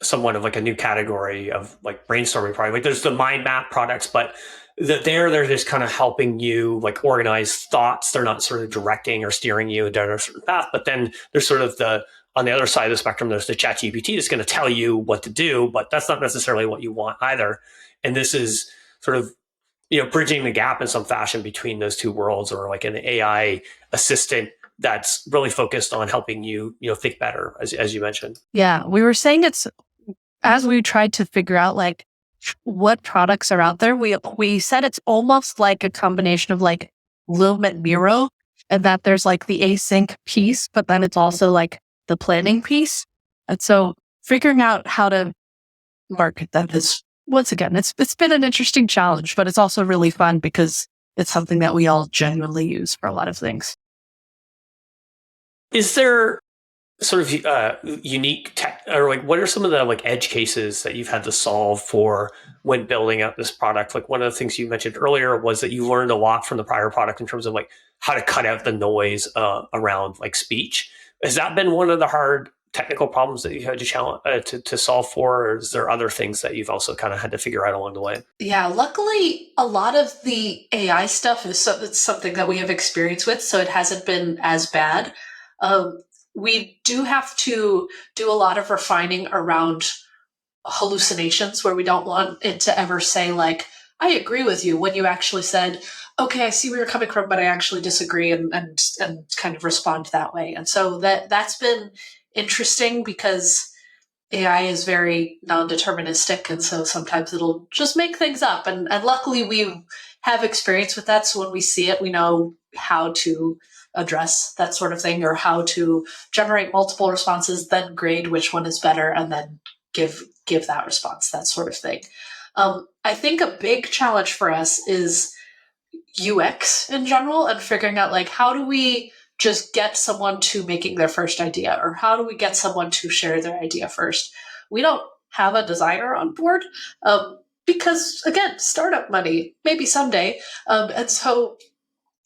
somewhat of like a new category of like brainstorming product. Like there's the mind map products, but they're just kind of helping you like organize thoughts. They're not sort of directing or steering you down a certain path. But then there's sort of on the other side of the spectrum, there's the ChatGPT that's going to tell you what to do, but that's not necessarily what you want either. And this is sort of bridging the gap in some fashion between those two worlds, or like an AI assistant that's really focused on helping you, think better, as you mentioned. Yeah, we were saying it's, as we tried to figure out like what products are out there, we said it's almost like a combination of like Loom and Miro, and that there's like the async piece, but then it's also like the planning piece. And so figuring out how to market that is, once again, it's been an interesting challenge, but it's also really fun because it's something that we all genuinely use for a lot of things. Is there sort of unique tech, or like what are some of the like edge cases that you've had to solve for when building out this product? Like one of the things you mentioned earlier was that you learned a lot from the prior product in terms of like how to cut out the noise around like speech. Has that been one of the hard technical problems that you had to solve for, or is there other things that you've also kind of had to figure out along the way? Yeah, luckily, a lot of the AI stuff it's something that we have experience with, so it hasn't been as bad. We do have to do a lot of refining around hallucinations where we don't want it to ever say like, I agree with you, when you actually said, okay, I see where you're coming from, but I actually disagree, and kind of respond that way. And so that's been interesting because AI is very non-deterministic, and so sometimes it'll just make things up. And luckily we have experience with that, so when we see it, we know how to address that sort of thing, or how to generate multiple responses, then grade which one is better, and then give that response, that sort of thing. I think a big challenge for us is UX in general, and figuring out like how do we just get someone to making their first idea, or how do we get someone to share their idea first? We don't have a designer on board because, again, startup money, maybe someday. And so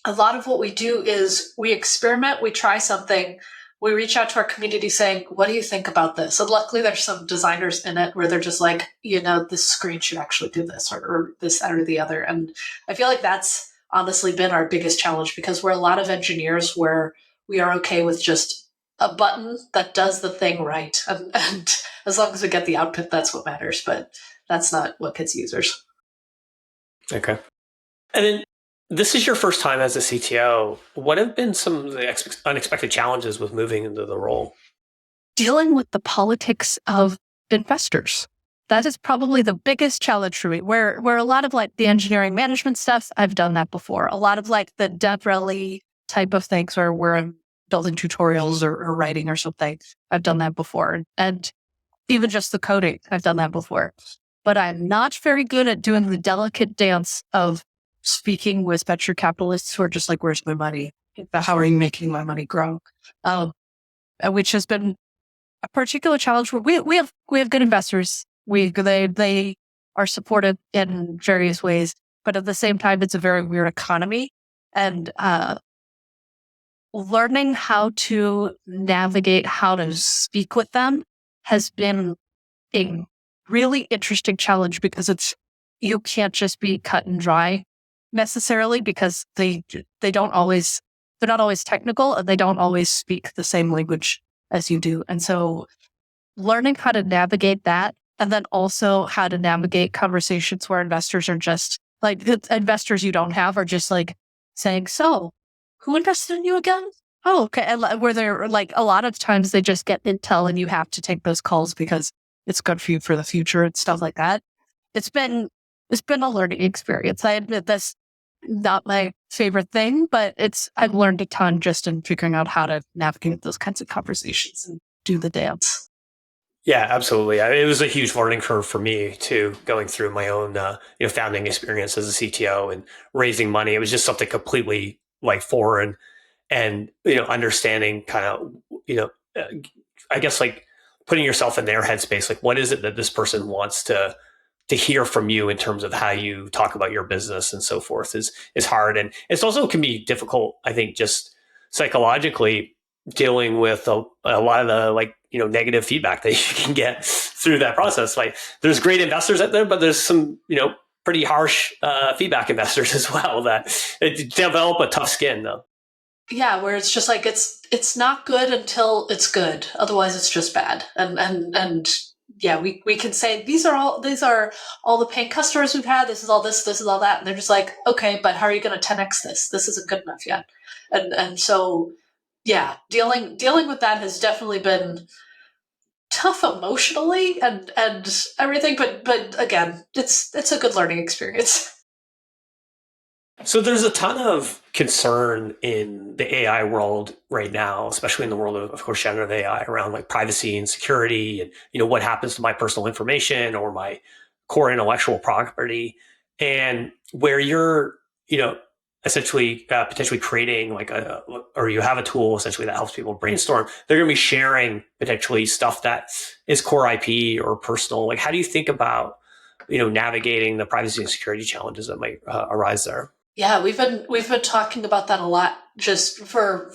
a lot of what we do is we experiment, we try something, we reach out to our community saying, what do you think about this? And luckily there's some designers in it where they're just like, this screen should actually do this, or this, that, or the other. And I feel like that's honestly been our biggest challenge, because we're a lot of engineers where we are okay with just a button that does the thing right. And as long as we get the output, that's what matters. But that's not what gets users. Okay. And then this is your first time as a CTO. What have been some of the unexpected challenges with moving into the role? Dealing with the politics of investors. That is probably the biggest challenge for me, where a lot of like the engineering management stuff, I've done that before. A lot of like the dev rally type of things where I'm building tutorials or writing or something, I've done that before. And even just the coding, I've done that before. But I'm not very good at doing the delicate dance of speaking with venture capitalists who are just like, where's my money? How are you making my money grow? Which has been a particular challenge. Where we have good investors. They are supported in various ways, but at the same time, it's a very weird economy. And learning how to navigate how to speak with them has been a really interesting challenge, because you can't just be cut and dry necessarily, because they're not always technical, and they don't always speak the same language as you do. And so learning how to navigate that, and then also how to navigate conversations where investors are just like, the investors you don't have are just like saying, so who invested in you again? Oh, okay. And where they're like, a lot of times they just get intel and you have to take those calls because it's good for you for the future and stuff like that. It's been a learning experience. I admit that's not my favorite thing, but I've learned a ton just in figuring out how to navigate those kinds of conversations and do the dance. Yeah, absolutely. It was a huge learning curve for me too, going through my own founding experience as a CTO and raising money. It was just something completely like foreign, and understanding kind of I guess like putting yourself in their headspace. Like, what is it that this person wants to hear from you in terms of how you talk about your business and so forth is hard, and it's also can be difficult. I think just psychologically dealing with a lot of the negative feedback that you can get through that process. Like, there's great investors out there, but there's some pretty harsh feedback investors as well that develop a tough skin though. Yeah, where it's just like it's not good until it's good. Otherwise, it's just bad. And yeah, we can say these are all the paying customers we've had. This is all this is all that. And they're just like, okay, but how are you going to 10x this? This isn't good enough yet. And so yeah, dealing with that has definitely been tough emotionally and everything. But again, it's a good learning experience. So there's a ton of concern in the AI world right now, especially in the world of course, generative AI, around like privacy and security, and what happens to my personal information or my core intellectual property, and where you're, essentially potentially creating or you have a tool essentially that helps people brainstorm. They're going to be sharing potentially stuff that is core IP or personal. Like, how do you think about navigating the privacy and security challenges that might arise there? Yeah, we've been talking about that a lot, just for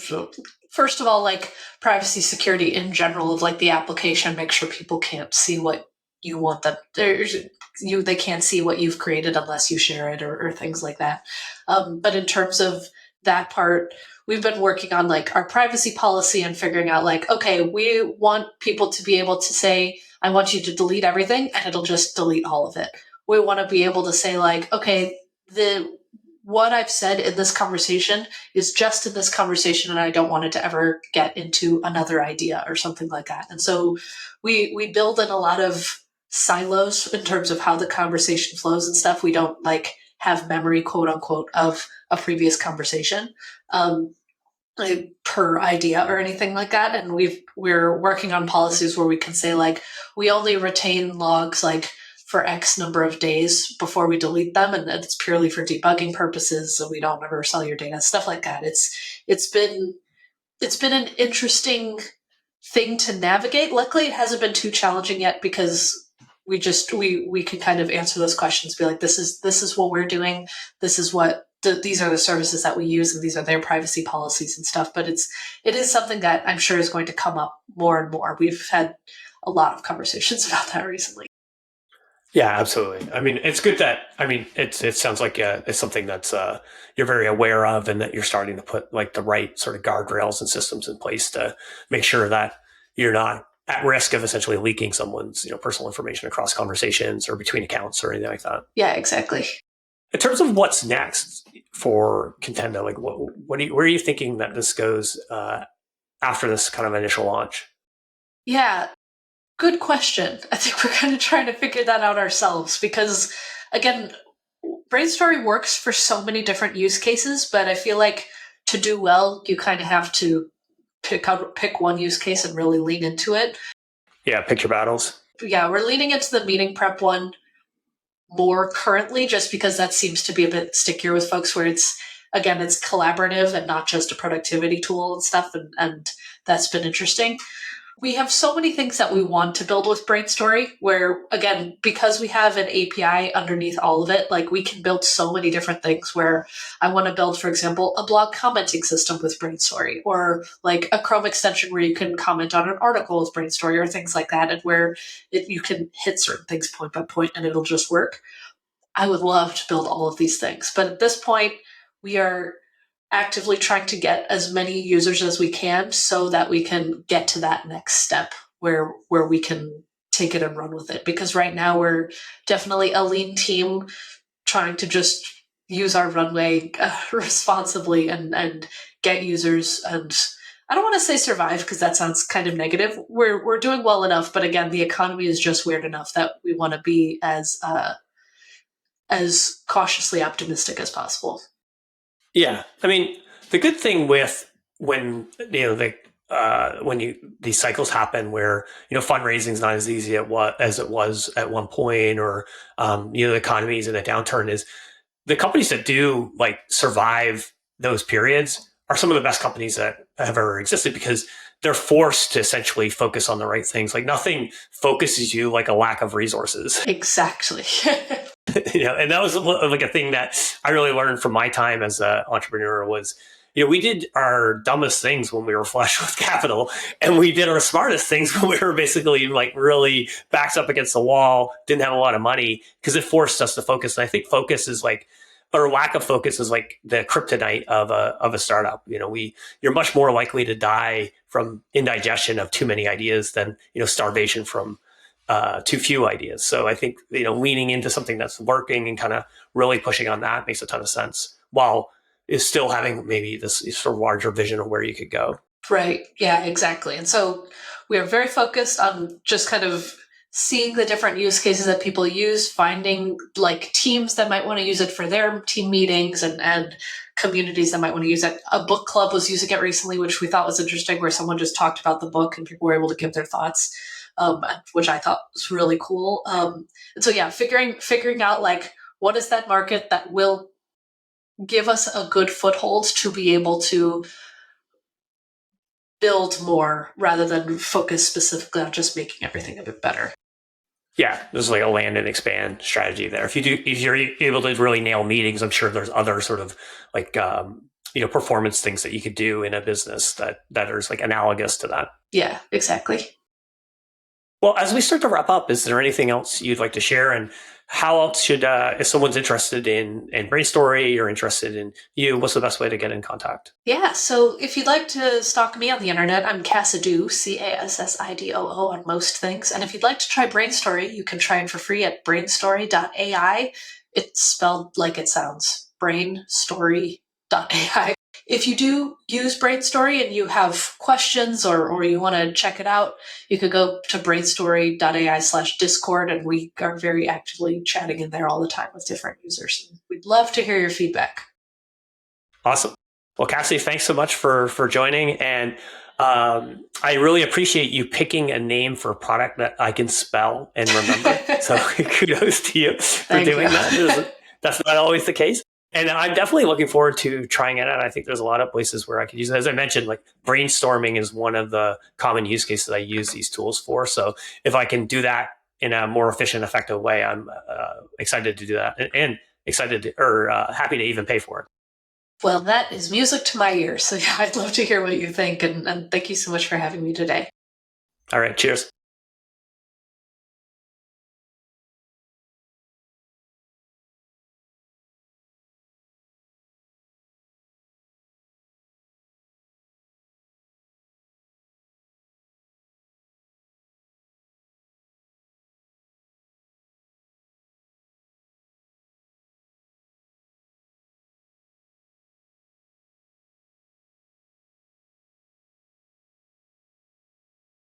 first of all, like privacy security in general of like the application, make sure people can't see what you want them they can't see what you've created unless you share it or things like that. But in terms of that part, we've been working on like our privacy policy and figuring out like, okay, we want people to be able to say, I want you to delete everything, and it'll just delete all of it. We want to be able to say like, okay, what I've said in this conversation is just in this conversation, and I don't want it to ever get into another idea or something like that. And so we build in a lot of silos in terms of how the conversation flows and stuff. We don't like have memory, quote unquote, of a previous conversation per idea or anything like that. And we're working on policies where we can say like, we only retain logs like for X number of days before we delete them, and it's purely for debugging purposes, so we don't ever sell your data, stuff like that. It's been it's been an interesting thing to navigate. Luckily, it hasn't been too challenging yet because we can kind of answer those questions, be like, this is what we're doing. This is what these are the services that we use, and these are their privacy policies and stuff. But it is something that I'm sure is going to come up more and more. We've had a lot of conversations about that recently. Yeah, absolutely. I mean, it's good that, it sounds like it's something that's you're very aware of, and that you're starting to put like the right sort of guardrails and systems in place to make sure that you're not at risk of essentially leaking someone's personal information across conversations or between accounts or anything like that. Yeah, exactly. In terms of what's next for Contenda, like where are you thinking that this goes after this kind of initial launch? Yeah, good question. I think we're kind of trying to figure that out ourselves because, again, Brainstory works for so many different use cases, but I feel like to do well, you kind of have to pick one use case and really lean into it. Yeah, pick your battles. Yeah, we're leaning into the meeting prep one more currently, just because that seems to be a bit stickier with folks, where it's collaborative and not just a productivity tool and stuff, and that's been interesting. We have so many things that we want to build with Brainstory, where, again, because we have an API underneath all of it, like we can build so many different things, where I want to build, for example, a blog commenting system with Brainstory, or like a Chrome extension where you can comment on an article with Brainstory, or things like that, and where you can hit certain things point by point and it'll just work. I would love to build all of these things. But at this point, we are actively trying to get as many users as we can so that we can get to that next step where we can take it and run with it. Because right now we're definitely a lean team trying to just use our runway responsibly and get users. And I don't want to say survive because that sounds kind of negative. We're doing well enough, but again, the economy is just weird enough that we want to be as cautiously optimistic as possible. Yeah, I mean, the good thing with when these cycles happen where fundraising is not as easy as it was at one point, or the economy is in a downturn, is the companies that do like survive those periods are some of the best companies that have ever existed, because they're forced to essentially focus on the right things. Like nothing focuses you like a lack of resources. Exactly. And that was like a thing that I really learned from my time as an entrepreneur was, we did our dumbest things when we were flush with capital, and we did our smartest things when we were basically like really backs up against the wall, didn't have a lot of money, because it forced us to focus. And I think focus is like, or lack of focus is like the kryptonite of a startup. You're much more likely to die from indigestion of too many ideas than starvation from too few ideas. So I think leaning into something that's working and kind of really pushing on that makes a ton of sense, while is still having maybe this sort of larger vision of where you could go. Right. Yeah, exactly. And so we are very focused on just kind of seeing the different use cases that people use, finding like teams that might want to use it for their team meetings, and communities that might want to use it. A book club was using it recently, which we thought was interesting, where someone just talked about the book and people were able to give their thoughts, which I thought was really cool. And so, yeah, figuring out like what is that market that will give us a good foothold to be able to build more rather than focus specifically on just making everything a bit better. Yeah, there's like a land and expand strategy there. If you're able to really nail meetings, I'm sure there's other sort of like performance things that you could do in a business that is like analogous to that. Yeah, exactly. Well, as we start to wrap up, is there anything else you'd like to share? And how else should, if someone's interested in Brainstory or interested in you, what's the best way to get in contact? Yeah, so if you'd like to stalk me on the internet, I'm Cassidy, Cassidoo on most things. And if you'd like to try Brainstory, you can try it for free at brainstorry.ai. It's spelled like it sounds, brainstory.ai. If you do use Brainstory and you have questions or you want to check it out, you could go to brainstorry.ai/Discord, and we are very actively chatting in there all the time with different users. We'd love to hear your feedback. Awesome. Well, Cassidy, thanks so much for joining. And I really appreciate you picking a name for a product that I can spell and remember. So kudos to you for doing that. That's not always the case. And I'm definitely looking forward to trying it out. I think there's a lot of places where I could use it. As I mentioned, like brainstorming is one of the common use cases I use these tools for. So if I can do that in a more efficient, effective way, I'm excited to do that and excited to, or happy to even pay for it. Well, that is music to my ears. So yeah, I'd love to hear what you think. And thank you so much for having me today. All right. Cheers.